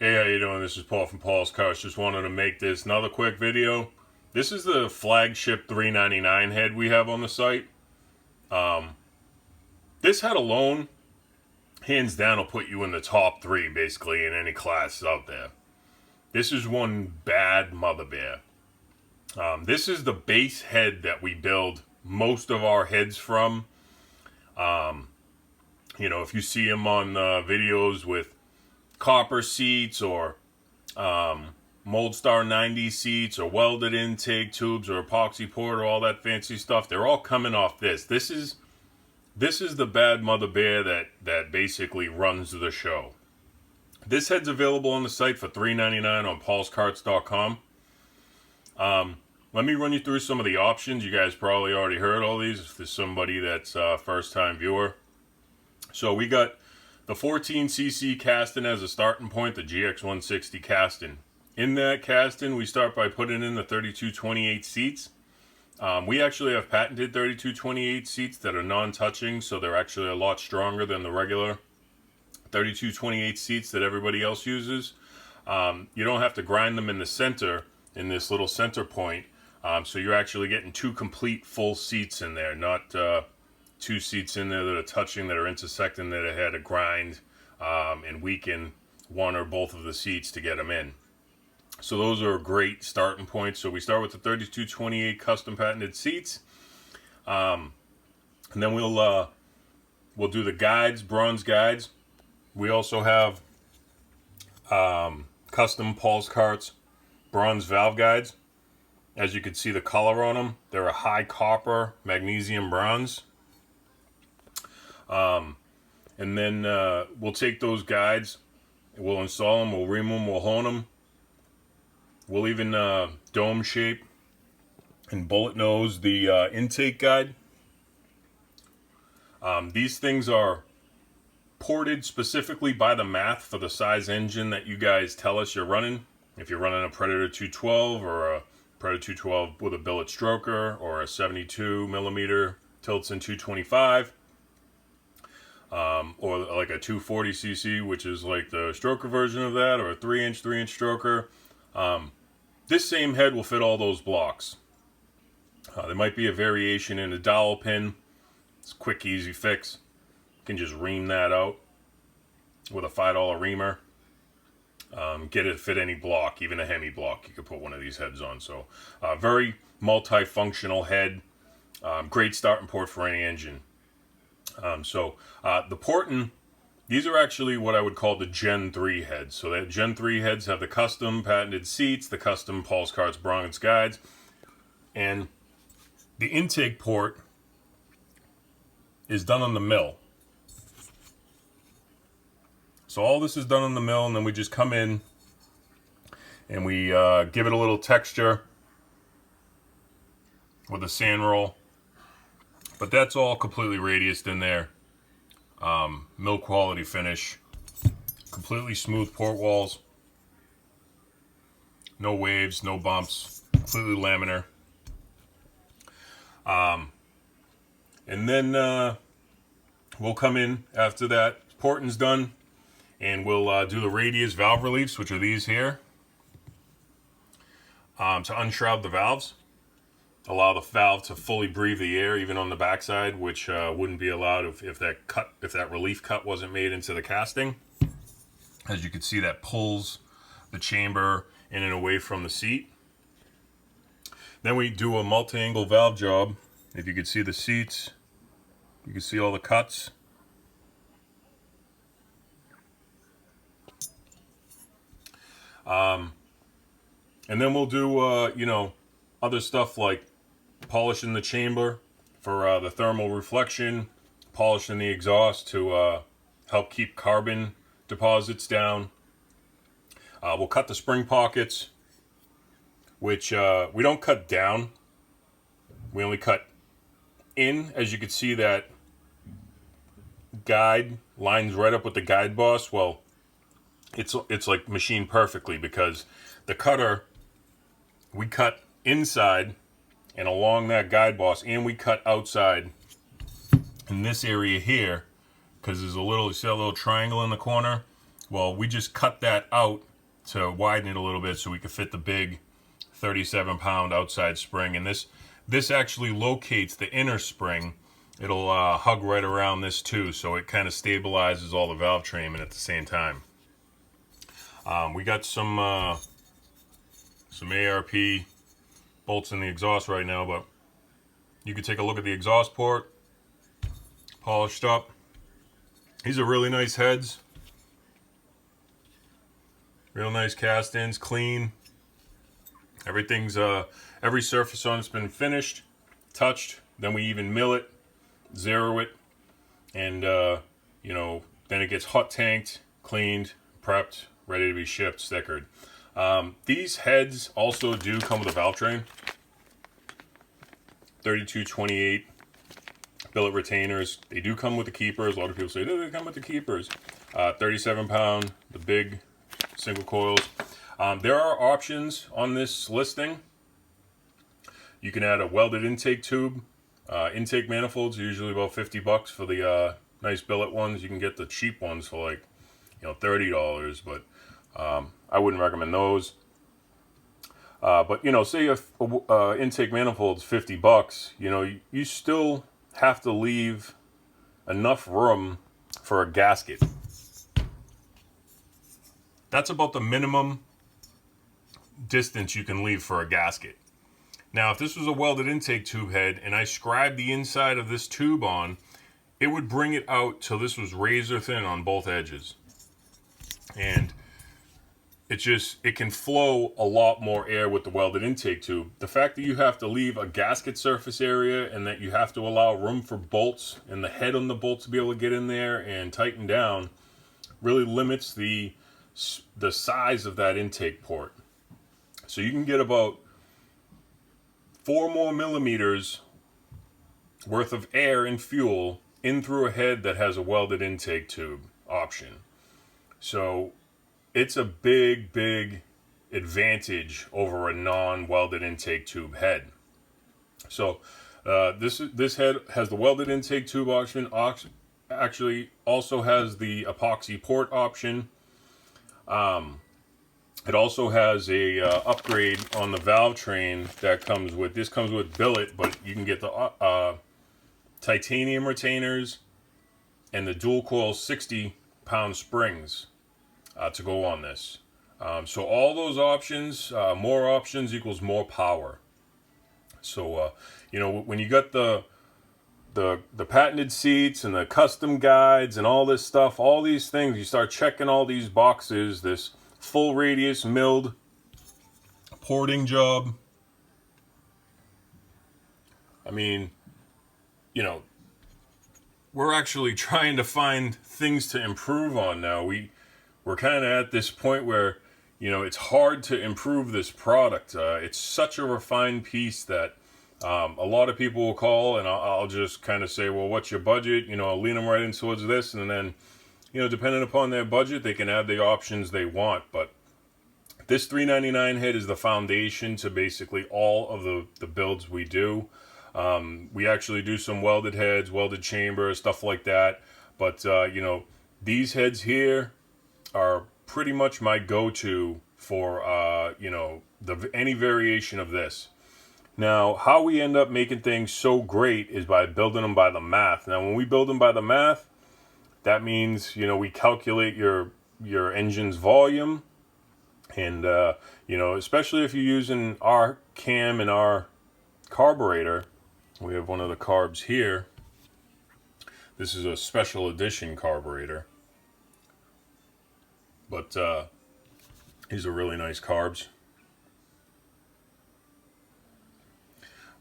Hey, how you doing? This is Paul from Paul's Cars. Just wanted to make this another quick video. This is the flagship 399 head we have on the site. This head alone, hands down, will put you in the top three basically in any class out there. This is one bad mother bear. This is the base head that we build most of our heads from. You know, if you see them on videos with copper seats or Mold Star 90 seats or welded intake tubes or epoxy port or all that fancy stuff, they're all coming off this. This is the bad mother bear that basically runs the show. This head's available on the site for $3.99 on paulskarts.com. Let me run you through some of the options. You guys probably already heard all these if there's somebody that's a first-time viewer. So we got the 14cc casting as a starting point, the GX160 casting. In that casting, we start by putting in the 3228 seats. We actually have patented 3228 seats that are non-touching, so they're actually a lot stronger than the regular 3228 seats that everybody else uses. You don't have to grind them in the center, in this little center point, so you're actually getting two complete full seats in there, not two seats in there that are touching, that are intersecting, that I had to grind and weaken one or both of the seats to get them in. So those are great starting points. So we start with the 3228 custom patented seats, and then we'll do the guides, bronze guides. We also have custom Paul's Karts bronze valve guides. As you can see the color on them, they're a high copper magnesium bronze. And then we'll take those guides, we'll install them, we'll ream them, we'll hone them. We'll even dome shape and bullet nose the intake guide. These things are ported specifically by the math for the size engine that you guys tell us you're running. If you're running a Predator 212 or a Predator 212 with a billet stroker or a 72 millimeter Tilson 225, or like a 240cc, which is like the stroker version of that, or a 3-inch stroker. This same head will fit all those blocks. There might be a variation in a dowel pin. It's a quick, easy fix. You can just ream that out with a $5 reamer. Get it to fit any block, even a Hemi block. You could put one of these heads on. So, very multifunctional head. Great starting port for any engine. The porting, these are actually what I would call the Gen 3 heads. So the Gen 3 heads have the custom patented seats, the custom Paul's Karts bronze guides, and the intake port is done on the mill. So all this is done on the mill, and then we just come in and we give it a little texture with a sand roll. But that's all completely radiused in there. Mill quality finish. Completely smooth port walls. No waves, no bumps. Completely laminar. And then we'll come in after that porting's done, and we'll do the radius valve reliefs, which are these here, to unshroud the valves. Allow the valve to fully breathe the air, even on the backside, which wouldn't be allowed if that relief cut wasn't made into the casting. As you can see, that pulls the chamber in and away from the seat. Then we do a multi-angle valve job. If you can see the seats, you can see all the cuts. And then we'll do, you know, other stuff like polishing the chamber for the thermal reflection, polishing the exhaust to help keep carbon deposits down. We'll cut the spring pockets, which we don't cut down. We only cut in. As you can see, that guide lines right up with the guide boss. Well, it's like machined perfectly, because the cutter, we cut inside and along that guide boss, and we cut outside in this area here, because there's a little, you see a little triangle in the corner. Well, we just cut that out to widen it a little bit so we could fit the big 37-pound outside spring. And this actually locates the inner spring. It'll hug right around this too, so it kind of stabilizes all the valve trainment at the same time. We got some ARP bolts in the exhaust right now, but you can take a look at the exhaust port, polished up. These are really nice heads. Real nice cast-ins, clean. Everything's, every surface on it's been finished, touched, then we even mill it, zero it, and, you know, then it gets hot tanked, cleaned, prepped, ready to be shipped, stickered. These heads also do come with a valve train. 3228 billet retainers. They do come with the keepers. A lot of people say, no, they come with the keepers. 37-pound, the big single coils. There are options on this listing. You can add a welded intake tube. Intake manifolds are usually about $50 for the nice billet ones. You can get the cheap ones for like, you know, $30, but I wouldn't recommend those. But you know, say if intake manifold's $50, you know, you still have to leave enough room for a gasket. That's about the minimum distance you can leave for a gasket. Now, if this was a welded intake tube head and I scribed the inside of this tube on, it would bring it out till this was razor thin on both edges. And it can flow a lot more air with the welded intake tube. The fact that you have to leave a gasket surface area and that you have to allow room for bolts and the head on the bolt to be able to get in there and tighten down really limits the size of that intake port. So you can get about 4 more millimeters worth of air and fuel in through a head that has a welded intake tube option. So it's a big, big advantage over a non-welded intake tube head. So this head has the welded intake tube option. Actually, also has the epoxy port option. It also has a upgrade on the valve train that comes with. This comes with billet, but you can get the titanium retainers and the dual coil 60-pound springs to go on this. So all those options, more options equals more power. So you know, when you got the patented seats and the custom guides and all this stuff, all these things, you start checking all these boxes. This full radius milled porting job. I mean, you know, we're actually trying to find things to improve on now. We're kind of at this point where, you know, it's hard to improve this product. It's such a refined piece that a lot of people will call, and I'll just kind of say, well, what's your budget? You know, I'll lean them right in towards this, and then, you know, depending upon their budget, they can add the options they want. But this $399 head is the foundation to basically all of the builds we do. We actually do some welded heads, welded chambers, stuff like that. But, you know, these heads here are pretty much my go-to for, you know, any variation of this. Now, how we end up making things so great is by building them by the math. Now, when we build them by the math, that means, you know, we calculate your engine's volume. And, you know, especially if you're using our cam and our carburetor, we have one of the carbs here. This is a special edition carburetor. But these are really nice carbs.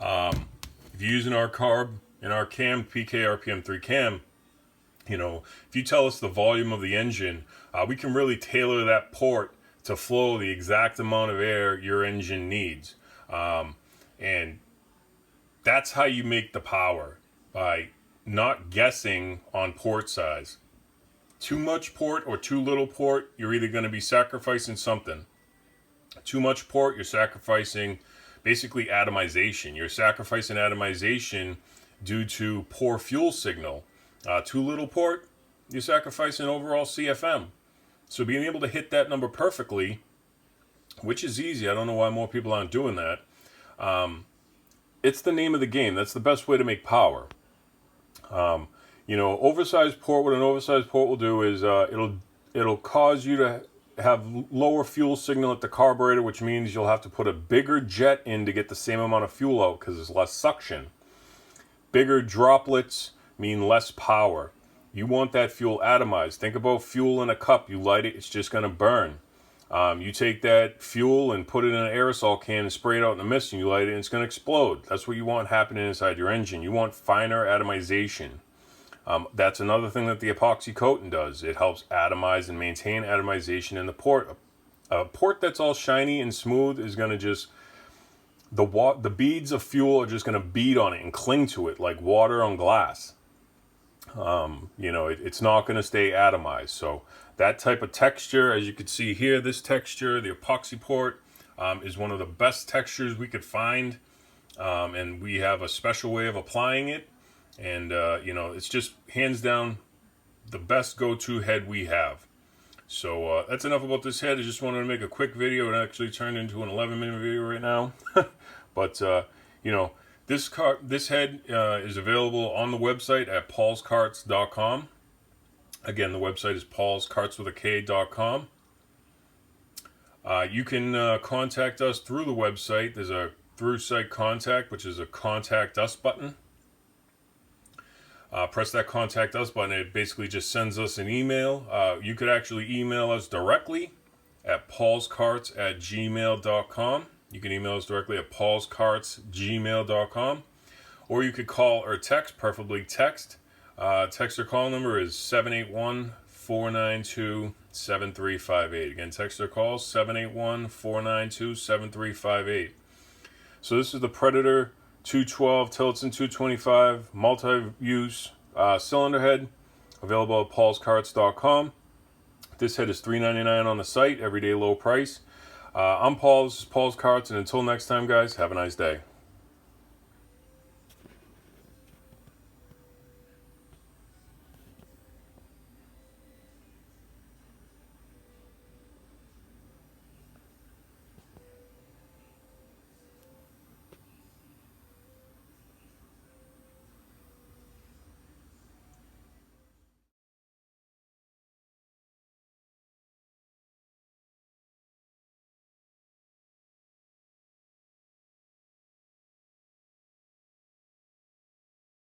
If you're using our carb and our cam, PK RPM3 cam, you know, if you tell us the volume of the engine, we can really tailor that port to flow the exact amount of air your engine needs. And that's how you make the power, by not guessing on port size. Too much port or too little port, you're either going to be sacrificing something. Too much port, you're sacrificing basically atomization. You're sacrificing atomization due to poor fuel signal. Too little port, you're sacrificing overall CFM. So being able to hit that number perfectly, which is easy, I don't know why more people aren't doing that. It's the name of the game. That's the best way to make power. You know, oversized port, what an oversized port will do is it'll cause you to have lower fuel signal at the carburetor, which means you'll have to put a bigger jet in to get the same amount of fuel out because there's less suction. Bigger droplets mean less power. You want that fuel atomized. Think about fuel in a cup. You light it, it's just going to burn. You take that fuel and put it in an aerosol can and spray it out in the mist, and you light it, and it's going to explode. That's what you want happening inside your engine. You want finer atomization. That's another thing that the epoxy coating does. It helps atomize and maintain atomization in the port. A port that's all shiny and smooth is going to just, the beads of fuel are just going to bead on it and cling to it like water on glass. You know, it's not going to stay atomized. So that type of texture, as you can see here, this texture, the epoxy port, is one of the best textures we could find. And we have a special way of applying it. And, you know, it's just hands down the best go-to head we have. So that's enough about this head. I just wanted to make a quick video. It actually turned into an 11-minute video right now. But, you know, this head is available on the website at paulskarts.com. Again, the website is paulskarts.com. You can contact us through the website. There's a THRU site contact, which is a contact us button. Press that contact us button. It basically just sends us an email. You could actually email us directly at paulskarts@gmail.com. You can email us directly at paulskarts@gmail.com. Or you could call or text, preferably text. Text or call number is 781-492-7358. Again, text or call 781-492-7358. So this is the Predator 212 Tillotson 225 multi-use cylinder head, available at paulskarts.com. This head is $3.99 on the site, everyday low price. I'm Paul, this is Paul's Karts, and until next time, guys, have a nice day.